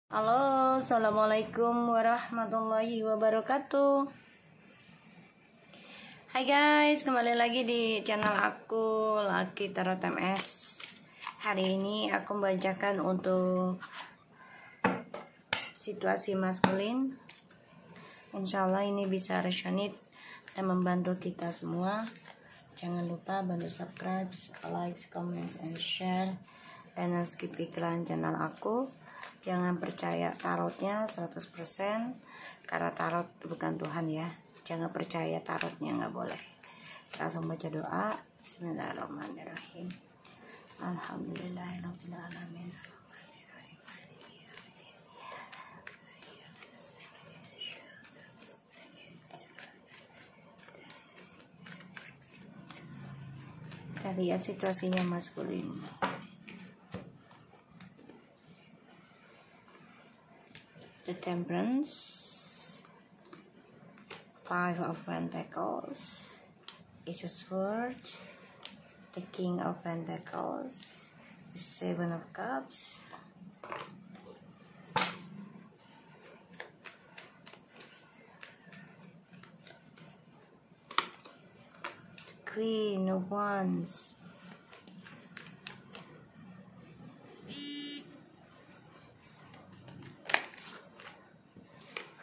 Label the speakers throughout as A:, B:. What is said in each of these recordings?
A: Halo, assalamualaikum warahmatullahi wabarakatuh. Hai guys, kembali lagi di channel aku Lucky Tarot MS. Hari ini aku membacakan untuk situasi maskulin. Insya Allah ini bisa resonate dan membantu kita semua. Jangan lupa bantu subscribe, like, comment, and share. Dan skip iklan channel aku. Jangan percaya tarotnya 100%, karena tarot bukan Tuhan ya. Jangan percaya tarotnya, nggak boleh. Langsung baca doa. Bismillahirrahmanirrahim. Alhamdulillahirabbil alamin. Kita lihat situasinya maskulin. The Temperance, Five of Pentacles, Ace of Swords, the King of Pentacles, the Seven of Cups, the Queen of Wands,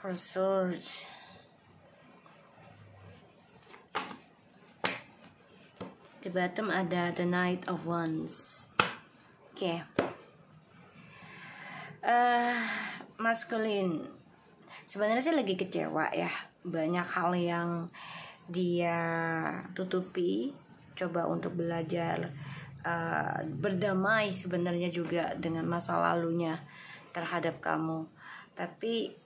A: Four Swords, di bottom ada the Knight of Wands. Oke. Maskulin sebenarnya sih lagi kecewa ya, banyak hal yang dia tutupi, coba untuk belajar berdamai sebenarnya juga dengan masa lalunya terhadap kamu, tapi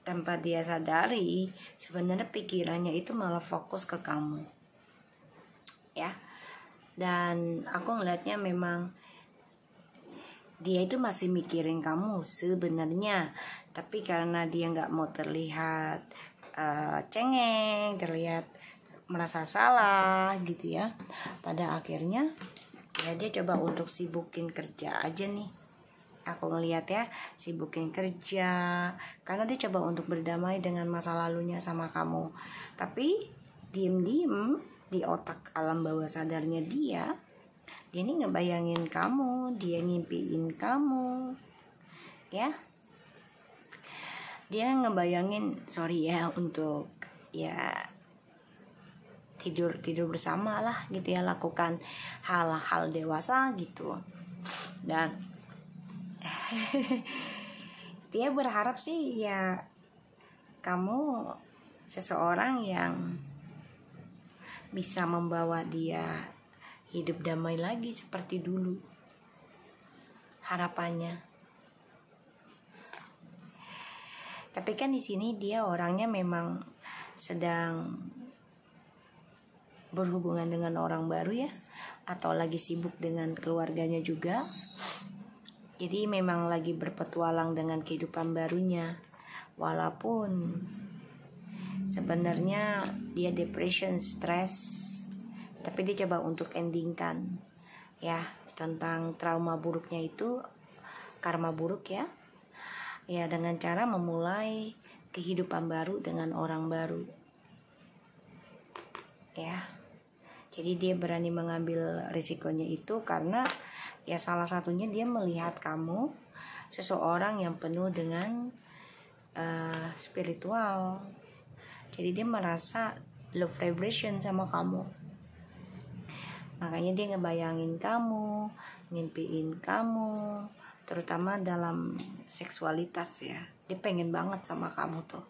A: tanpa dia sadari sebenarnya pikirannya itu malah fokus ke kamu ya. Dan aku ngelihatnya memang dia itu masih mikirin kamu sebenarnya, tapi karena dia nggak mau terlihat cengeng, terlihat merasa salah gitu ya, pada akhirnya ya dia coba untuk sibukin kerja aja nih. Aku ngelihat ya, sibukin kerja karena dia coba untuk berdamai dengan masa lalunya sama kamu. Tapi diem-diem di otak alam bawah sadarnya dia ini ngebayangin kamu, dia ngimpiin kamu ya. Dia ngebayangin, sorry ya, untuk ya tidur bersama lah gitu ya, lakukan hal-hal dewasa gitu. Dan dia berharap sih ya kamu seseorang yang bisa membawa dia hidup damai lagi seperti dulu, harapannya. Tapi kan di sini dia orangnya memang sedang berhubungan dengan orang baru ya, atau lagi sibuk dengan keluarganya juga. Jadi memang lagi berpetualang dengan kehidupan barunya. Walaupun sebenarnya dia depression, stres, tapi dia coba untuk endingkan ya tentang trauma buruknya itu, karma buruk ya. Ya dengan cara memulai kehidupan baru dengan orang baru. Ya. Jadi dia berani mengambil risikonya itu karena ya salah satunya dia melihat kamu seseorang yang penuh dengan spiritual. Jadi dia merasa low vibration sama kamu. Makanya dia ngebayangin kamu, ngimpiin kamu, terutama dalam seksualitas ya. Dia pengen banget sama kamu tuh.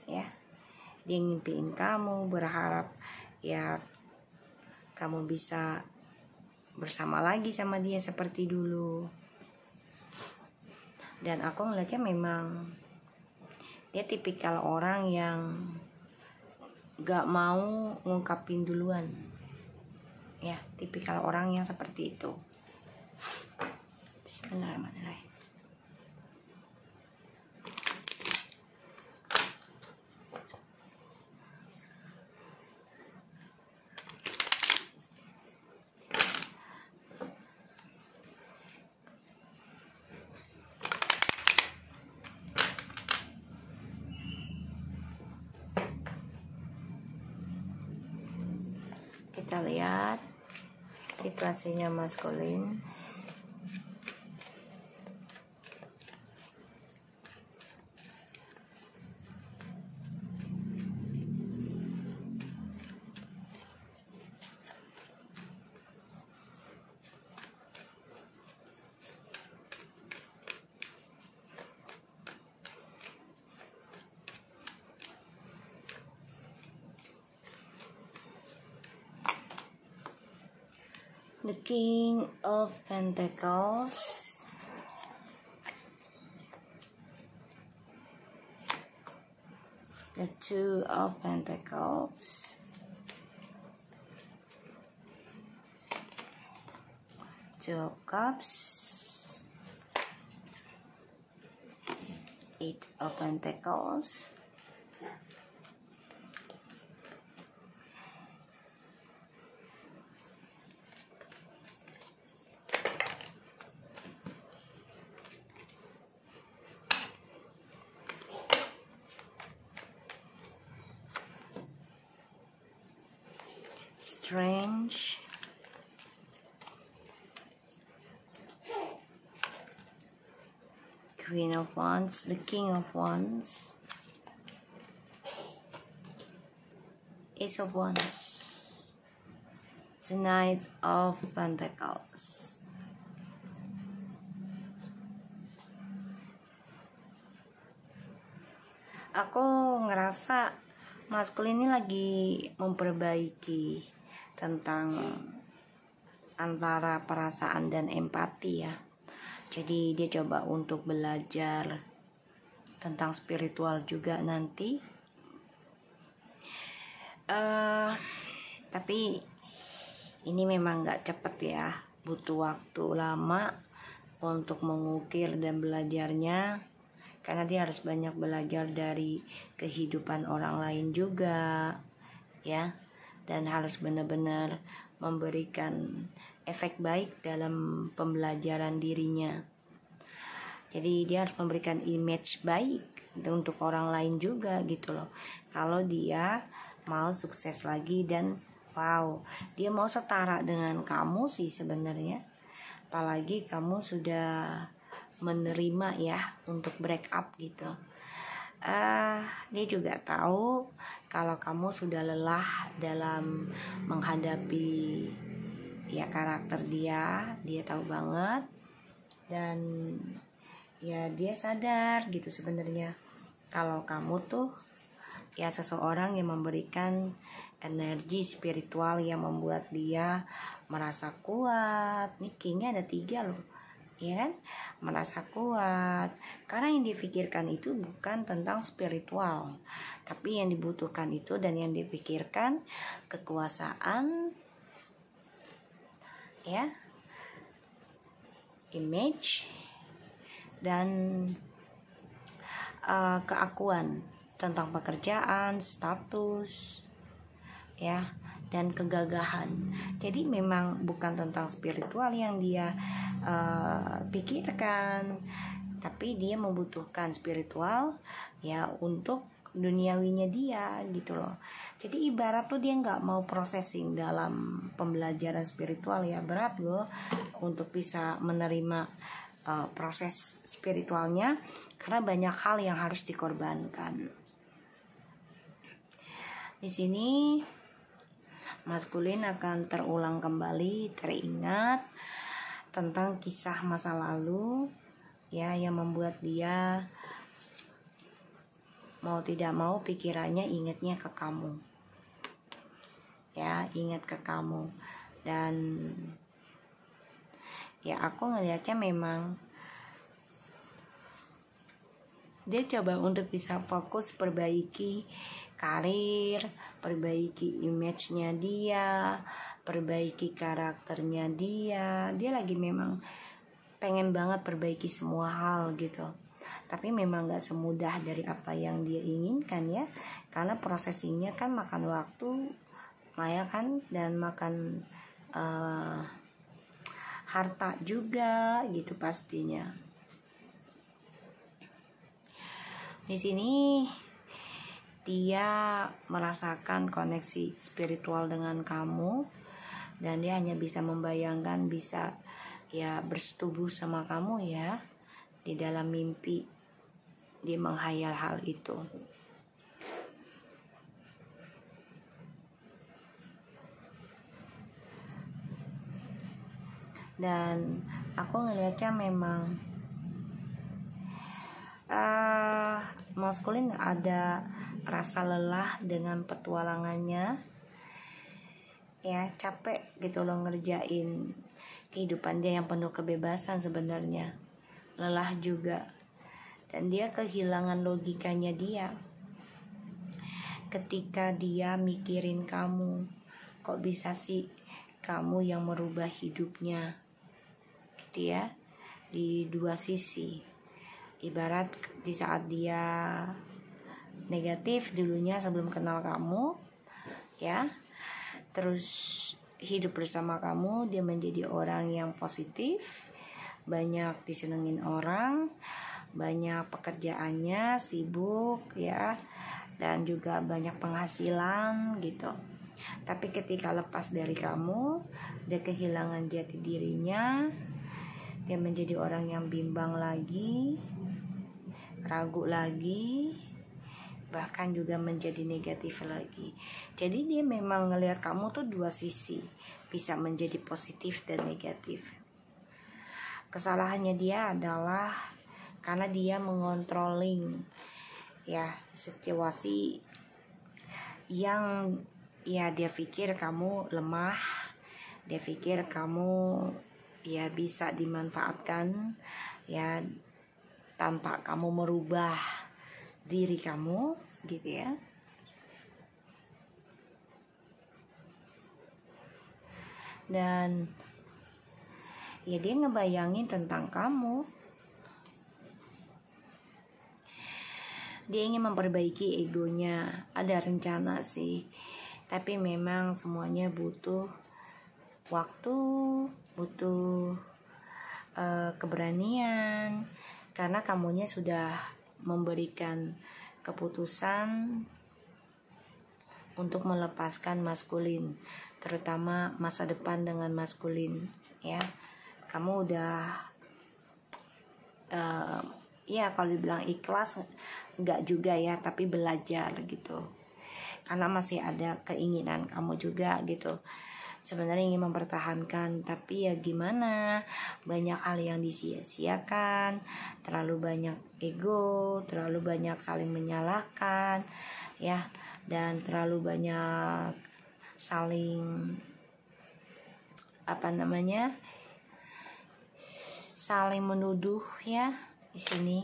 A: Ya. Dia ngimpiin kamu, berharap ya kamu bisa bersama lagi sama dia seperti dulu. Dan aku ngeliatnya memang dia tipikal orang yang gak mau ngungkapin duluan ya, tipikal orang yang seperti itu. Bismillahirrahmanirrahim. kita lihat situasinya maskulin. The King of Pentacles, the Two of Pentacles, Two of Cups, Eight of Pentacles, Strange, Queen of Wands, the King of Wands, Ace of Wands, the Knight of Pentacles. Aku ngerasa maskulin ini lagi memperbaiki tentang antara perasaan dan empati ya. Jadi dia coba untuk belajar tentang spiritual juga nanti. Tapi ini memang gak cepet ya, butuh waktu lama untuk mengukir dan belajarnya, karena dia harus banyak belajar dari kehidupan orang lain juga ya, dan harus benar-benar memberikan efek baik dalam pembelajaran dirinya. Jadi dia harus memberikan image baik untuk orang lain juga gitu loh, kalau dia mau sukses lagi. Dan wow, dia mau setara dengan kamu sih sebenarnya, apalagi kamu sudah menerima ya untuk break up gitu. Dia juga tahu kalau kamu sudah lelah dalam menghadapi ya karakter dia tahu banget. Dan ya dia sadar gitu sebenarnya kalau kamu tuh ya seseorang yang memberikan energi spiritual yang membuat dia merasa kuat. Nih kayaknya ada 3 loh, ya kan? Merasa kuat karena yang dipikirkan itu bukan tentang spiritual, tapi yang dibutuhkan itu dan yang dipikirkan kekuasaan ya, image dan keakuan tentang pekerjaan, status ya, dan kegagahan. Jadi memang bukan tentang spiritual yang dia pikirkan, tapi dia membutuhkan spiritual ya untuk duniawinya dia gitu loh. Jadi ibarat tuh dia nggak mau processing dalam pembelajaran spiritual ya, berat loh untuk bisa menerima proses spiritualnya, karena banyak hal yang harus dikorbankan. Di sini maskulin akan terulang kembali, teringat tentang kisah masa lalu ya, yang membuat dia mau tidak mau pikirannya ingatnya ke kamu ya, ingat ke kamu. Dan ya aku ngelihatnya memang dia coba untuk bisa fokus perbaiki karir, perbaiki image-nya dia, perbaiki karakternya dia. Dia lagi memang pengen banget perbaiki semua hal gitu. Tapi memang gak semudah dari apa yang dia inginkan ya, karena prosesinya kan makan waktu, ya kan, dan makan harta juga gitu pastinya. Di sini dia merasakan koneksi spiritual dengan kamu dan dia hanya bisa membayangkan, bisa ya bersetubuh sama kamu ya di dalam mimpi. Dia menghayal hal itu. Dan aku ngelihatnya memang maskulin ada rasa lelah dengan petualangannya ya, capek gitu loh ngerjain kehidupan dia yang penuh kebebasan sebenarnya, lelah juga, dan dia kehilangan logikanya dia ketika dia mikirin kamu. Kok bisa sih kamu yang merubah hidupnya gitu ya, di dua sisi. Ibarat di saat dia negatif dulunya sebelum kenal kamu ya, terus hidup bersama kamu, dia menjadi orang yang positif, banyak disenengin orang, banyak pekerjaannya, sibuk ya, dan juga banyak penghasilan gitu. Tapi ketika lepas dari kamu, dia kehilangan jati dirinya, dia menjadi orang yang bimbang lagi, ragu lagi, bahkan juga menjadi negatif lagi. Jadi dia memang ngelihat kamu tuh dua sisi, bisa menjadi positif dan negatif. Kesalahannya dia adalah karena dia mengontrolling ya situasi yang ya dia pikir kamu lemah, dia pikir kamu ya bisa dimanfaatkan ya tanpa kamu merubah diri kamu gitu ya. Dan ya dia ngebayangin tentang kamu, dia ingin memperbaiki egonya, ada rencana sih, tapi memang semuanya butuh waktu, butuh keberanian, karena kamunya sudah memberikan keputusan untuk melepaskan maskulin, terutama masa depan dengan maskulin ya. Kamu udah ya kalau dibilang ikhlas enggak juga ya, tapi belajar gitu, karena masih ada keinginan kamu juga gitu, sebenarnya ingin mempertahankan, tapi ya gimana, banyak hal yang disia-siakan, terlalu banyak ego, terlalu banyak saling menyalahkan ya, dan terlalu banyak saling saling menuduh ya di sini.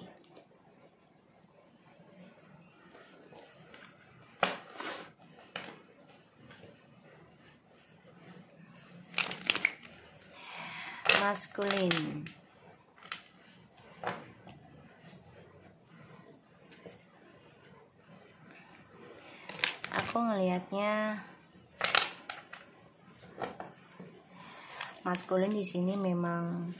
A: Maskulin, aku ngelihatnya maskulin di sini memang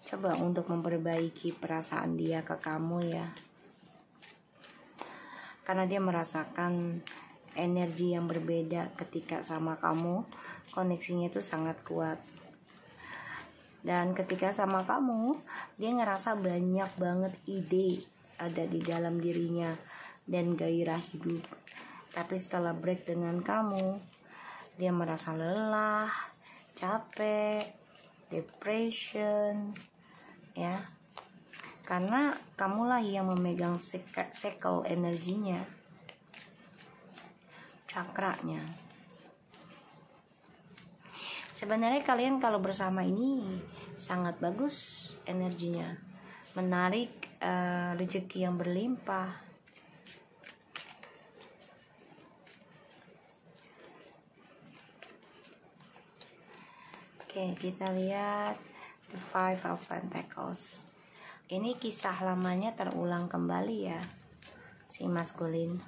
A: coba untuk memperbaiki perasaan dia ke kamu ya, karena dia merasakan energi yang berbeda ketika sama kamu, koneksinya itu sangat kuat. Dan ketika sama kamu, dia ngerasa banyak banget ide ada di dalam dirinya dan gairah hidup. Tapi setelah break dengan kamu, dia merasa lelah, capek, depression ya, karena kamulah yang memegang sekel energinya, cakranya. Sebenarnya kalian kalau bersama ini sangat bagus energinya, menarik rezeki yang berlimpah. Oke, kita lihat The Five of Pentacles. Ini kisah lamanya terulang kembali ya, si maskulin.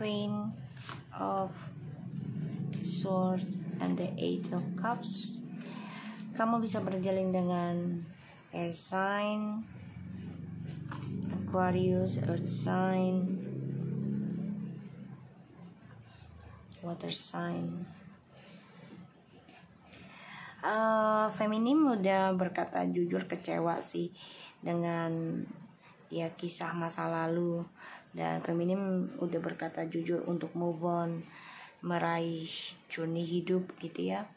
A: Queen of Swords and the Eight of Cups. Kamu bisa berjalin dengan air sign, Aquarius, earth sign, water sign. Feminim udah berkata jujur kecewa sih dengan ya kisah masa lalu, dan feminim udah berkata jujur untuk move on, meraih journey hidup gitu ya.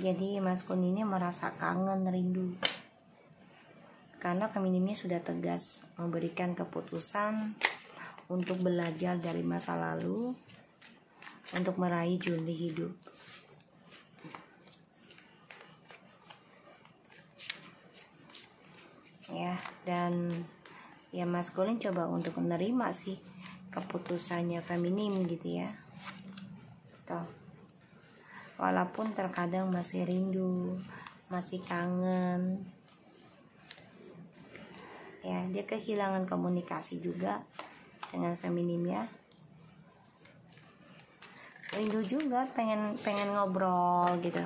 A: Jadi maskulin ini merasa kangen, rindu, karena femininnya sudah tegas memberikan keputusan untuk belajar dari masa lalu, untuk meraih journey hidup. Ya, dan ya maskulin coba untuk menerima sih keputusannya feminim gitu ya. Tuh. Walaupun terkadang masih rindu, masih kangen. Ya, dia kehilangan komunikasi juga dengan feminim ya. Rindu juga, pengen ngobrol gitu.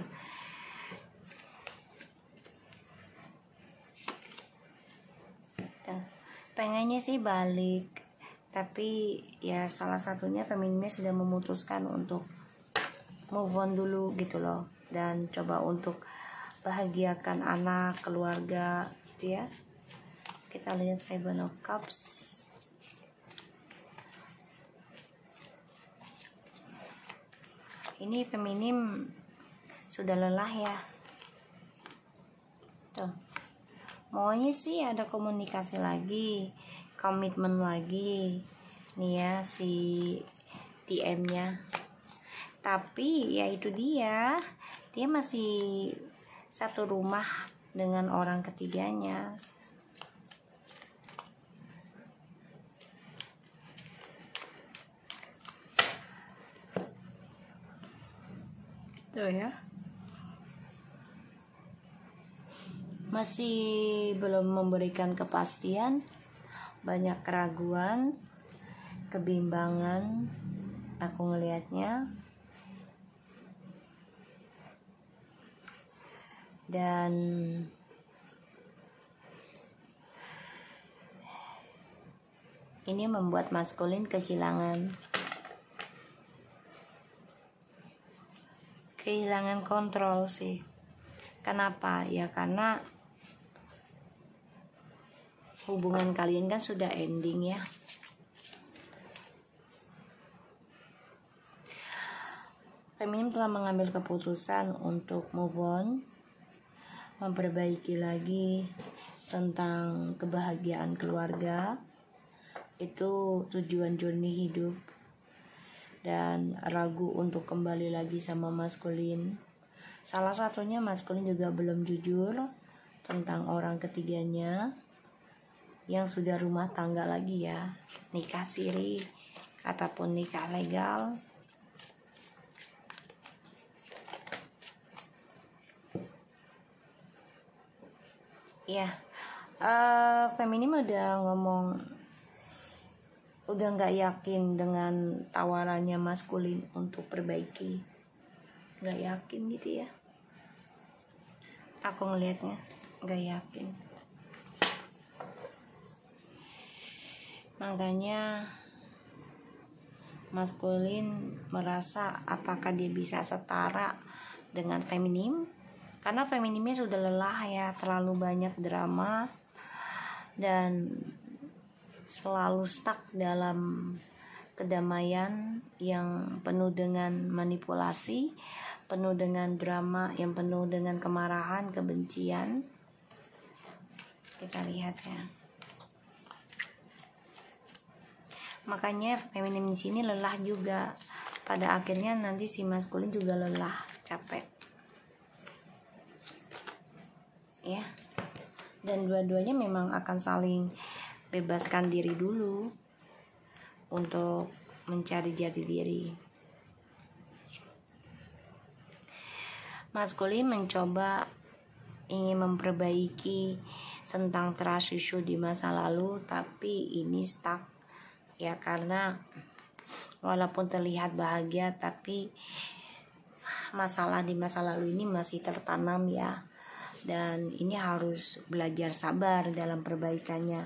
A: Pengennya sih balik, tapi ya salah satunya femininnya sudah memutuskan untuk move on dulu gitu loh, dan coba untuk bahagiakan anak, keluarga gitu ya. Kita lihat Seven of Cups. Ini feminim sudah lelah ya. Tuh. Maunya sih ada komunikasi lagi, komitmen lagi. Nih ya si TM-nya. Tapi ya itu dia masih satu rumah dengan orang ketiganya. Tuh ya. Masih belum memberikan kepastian, banyak keraguan, kebimbangan aku ngelihatnya. Dan ini membuat maskulin kehilangan kontrol sih. Kenapa? Ya karena hubungan kalian kan sudah ending ya. Feminim telah mengambil keputusan untuk move on, memperbaiki lagi tentang kebahagiaan keluarga. Itu tujuan journey hidup. Dan ragu untuk kembali lagi sama maskulin. Salah satunya maskulin juga belum jujur tentang orang ketiganya yang sudah rumah tangga lagi ya, nikah siri ataupun nikah legal. Ya, feminim udah ngomong, udah nggak yakin dengan tawarannya maskulin untuk perbaiki, nggak yakin gitu ya. Aku ngelihatnya nggak yakin. Makanya maskulin merasa apakah dia bisa setara dengan feminim, karena feminimnya sudah lelah ya, terlalu banyak drama dan selalu stuck dalam kedamaian yang penuh dengan manipulasi, penuh dengan drama, yang penuh dengan kemarahan, kebencian. Kita lihat ya. Makanya feminim di sini lelah juga. Pada akhirnya nanti si maskulin juga lelah, capek. Ya. Dan dua-duanya memang akan saling bebaskan diri dulu untuk mencari jati diri. Maskulin mencoba ingin memperbaiki tentang trust issue di masa lalu, tapi ini stuck ya, karena walaupun terlihat bahagia tapi masalah di masa lalu ini masih tertanam ya, dan ini harus belajar sabar dalam perbaikannya.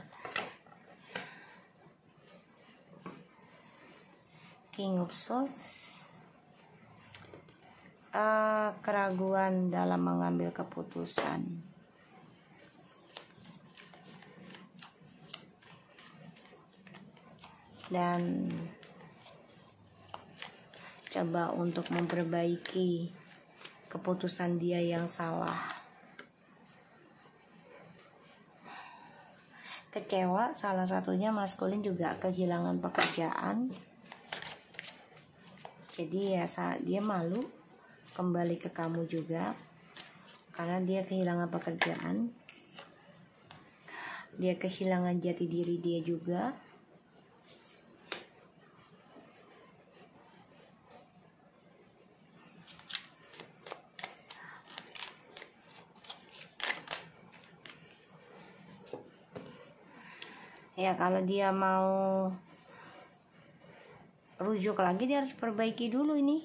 A: King of Swords, keraguan dalam mengambil keputusan. Dan coba untuk memperbaiki keputusan dia yang salah. Kecewa, salah satunya maskulin juga kehilangan pekerjaan. Jadi ya dia malu kembali ke kamu juga karena dia kehilangan pekerjaan. Dia kehilangan jati diri dia juga. Ya kalau dia mau rujuk lagi, dia harus perbaiki dulu ini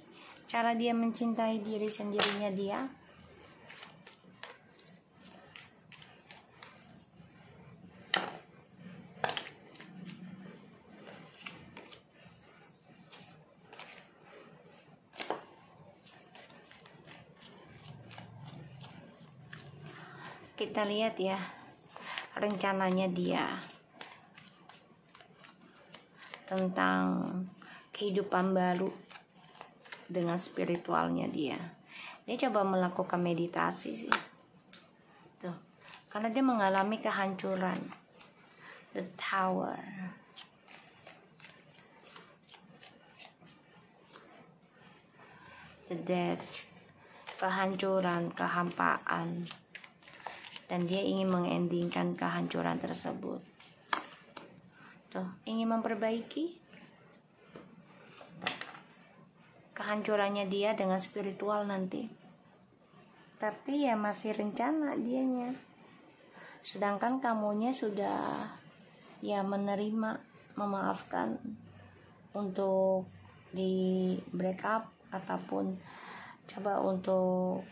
A: cara dia mencintai diri sendirinya dia. Kita lihat ya rencananya dia tentang kehidupan baru dengan spiritualnya dia. Dia coba melakukan meditasi sih. Tuh, karena dia mengalami kehancuran. The Tower. The Death. Kehancuran, kehampaan. Dan dia ingin mengendingkan kehancuran tersebut. Tuh, ingin memperbaiki kehancurannya dia dengan spiritual nanti. Tapi ya masih rencana dianya. Sedangkan kamunya sudah ya menerima, memaafkan untuk di break up ataupun coba untuk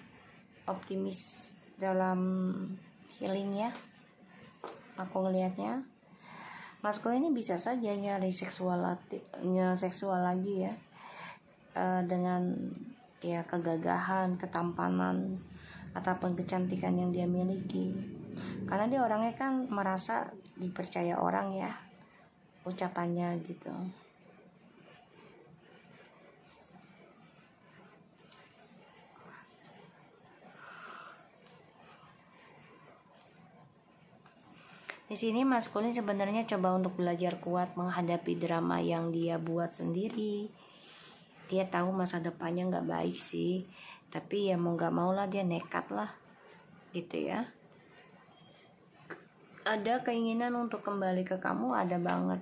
A: optimis dalam healing ya. Aku ngelihatnya maskulin ini bisa saja nyari seksual lagi ya, dengan ya kegagahan, ketampanan ataupun kecantikan yang dia miliki. Karena dia orangnya kan merasa dipercaya orang ya, ucapannya gitu. Di sini maskulin sebenarnya coba untuk belajar kuat menghadapi drama yang dia buat sendiri. Dia tahu masa depannya nggak baik sih, tapi ya mau nggak mau lah dia nekat lah, gitu ya. Ada keinginan untuk kembali ke kamu, ada banget.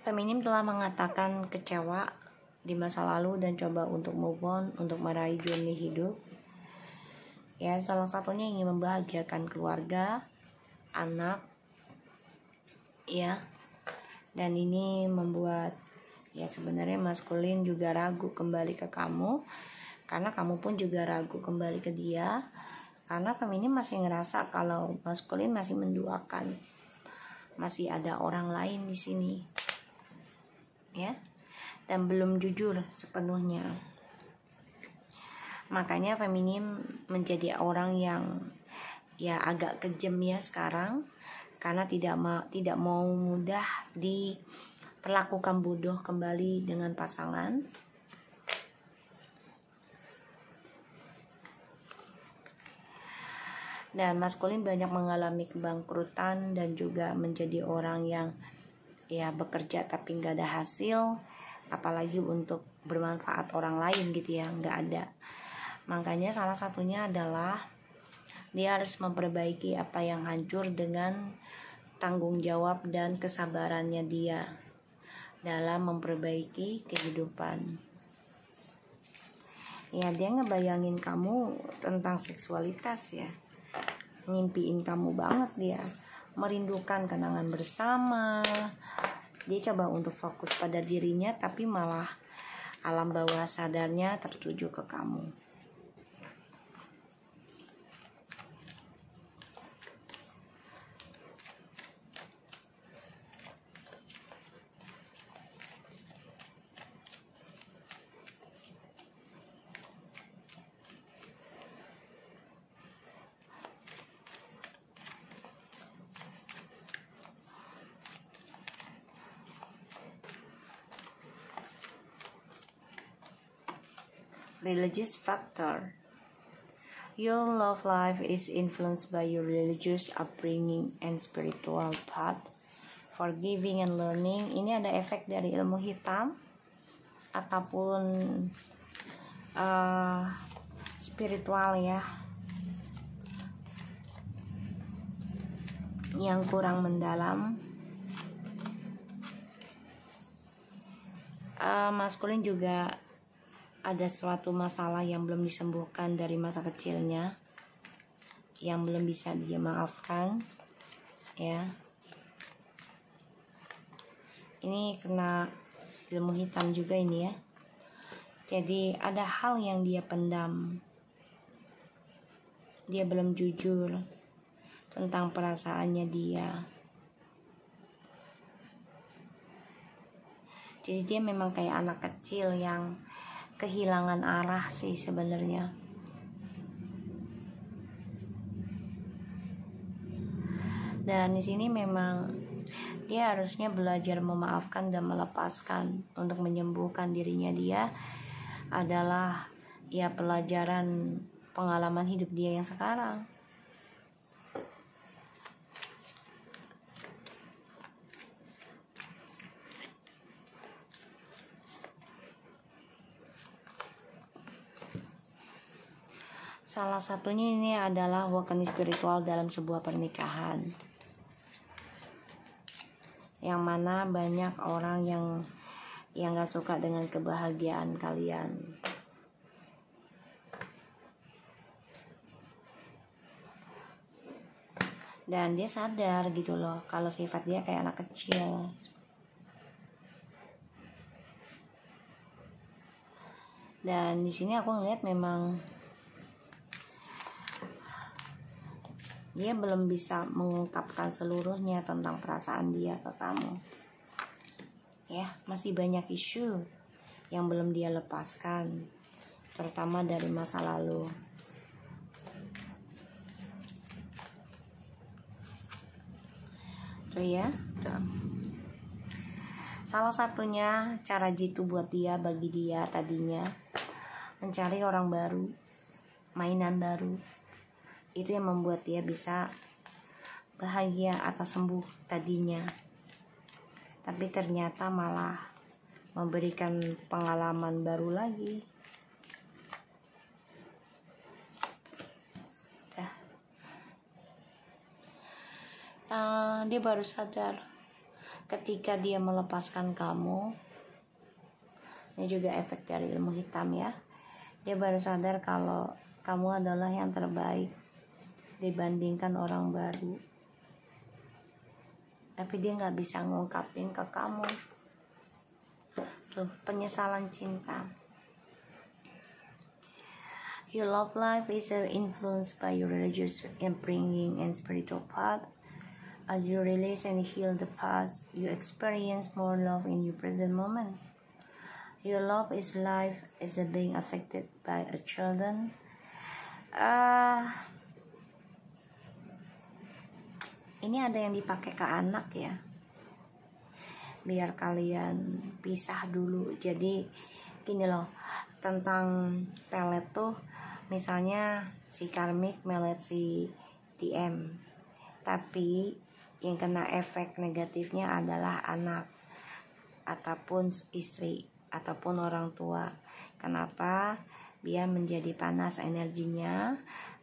A: Feminim telah mengatakan kecewa di masa lalu dan coba untuk move on, untuk meraih journey hidup. Ya, salah satunya ingin membahagiakan keluarga, anak, ya. Dan ini membuat ya sebenarnya maskulin juga ragu kembali ke kamu, karena kamu pun juga ragu kembali ke dia. Karena feminim masih ngerasa kalau maskulin masih menduakan, masih ada orang lain di sini, ya. Dan belum jujur sepenuhnya. Makanya feminim menjadi orang yang ya agak kejam ya sekarang, karena tidak mau mudah diperlakukan bodoh kembali dengan pasangan. Dan maskulin banyak mengalami kebangkrutan dan juga menjadi orang yang ya bekerja tapi nggak ada hasil, apalagi untuk bermanfaat orang lain gitu ya, nggak ada. Makanya salah satunya adalah dia harus memperbaiki apa yang hancur dengan tanggung jawab dan kesabarannya dia dalam memperbaiki kehidupan. Ya dia ngebayangin kamu tentang seksualitas ya, ngimpiin kamu banget dia, merindukan kenangan bersama. Dia coba untuk fokus pada dirinya, tapi malah alam bawah sadarnya tertuju ke kamu. Religious factor. Your love life is influenced by your religious upbringing and spiritual path. Forgiving and learning. Ini ada efek dari ilmu hitam ataupun spiritual ya, yang kurang mendalam. Maskulin juga ada suatu masalah yang belum disembuhkan dari masa kecilnya, yang belum bisa dia maafkan ya. Ini kena ilmu hitam juga ini ya. Jadi ada hal yang dia pendam, dia belum jujur tentang perasaannya dia. Jadi dia memang kayak anak kecil yang kehilangan arah sih sebenarnya. Dan di sini memang dia harusnya belajar memaafkan dan melepaskan. Untuk menyembuhkan dirinya dia adalah ya pelajaran pengalaman hidup dia yang sekarang. Salah satunya ini adalah awakening spiritual dalam sebuah pernikahan, yang mana banyak orang yang gak suka dengan kebahagiaan kalian. Dan dia sadar gitu loh kalau sifat dia kayak anak kecil. Dan di sini aku ngeliat memang dia belum bisa mengungkapkan seluruhnya tentang perasaan dia ke kamu. Ya, masih banyak isu yang belum dia lepaskan, terutama dari masa lalu. Tuh ya, tuh. Salah satunya cara jitu buat dia, bagi dia tadinya mencari orang baru, mainan baru. Itu yang membuat dia bisa bahagia atau sembuh tadinya. Tapi ternyata malah memberikan pengalaman baru lagi. Dia baru sadar ketika dia melepaskan kamu. Ini juga efek dari ilmu hitam ya. Dia baru sadar kalau kamu adalah yang terbaik dibandingkan orang baru. Tapi dia gak bisa ngungkapin ke kamu. Tuh, penyesalan cinta. Your love life is influenced by your religious upbringing and spiritual path. As you release and heal the past, you experience more love in your present moment. Your love is life is being affected by a children. Ini ada yang dipakai ke anak ya, biar kalian pisah dulu. Jadi gini loh, tentang pelet tuh, misalnya si karmik melet si TM, tapi yang kena efek negatifnya adalah anak ataupun istri ataupun orang tua. Kenapa? Dia menjadi panas energinya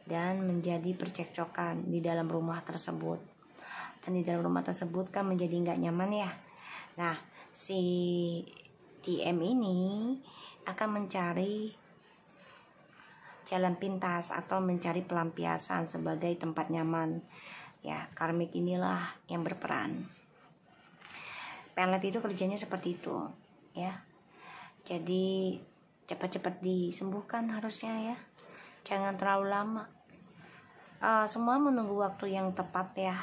A: dan menjadi percekcokan di dalam rumah tersebut. Dan di dalam rumah tersebut kan menjadi nggak nyaman ya. Nah, si TM ini akan mencari jalan pintas atau mencari pelampiasan sebagai tempat nyaman. Ya, karmik inilah yang berperan. Pelet itu kerjanya seperti itu, ya. Jadi cepat-cepat disembuhkan harusnya ya. Jangan terlalu lama. Semua menunggu waktu yang tepat ya.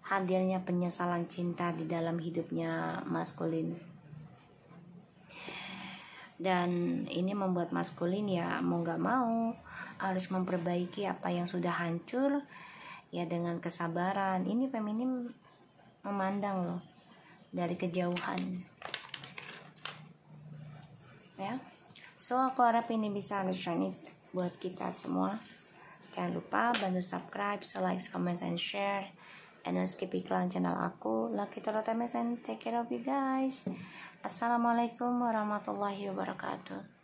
A: Hadirnya penyesalan cinta di dalam hidupnya maskulin. Dan ini membuat maskulin ya mau gak mau harus memperbaiki apa yang sudah hancur ya dengan kesabaran. Ini feminim memandang loh dari kejauhan ya. So aku harap ini bisa resonate buat kita semua. Jangan lupa bantu subscribe, like, comment, and share. And don't skip iklan channel aku. Lucky Tarot MS and take care of you guys. Assalamualaikum warahmatullahi wabarakatuh.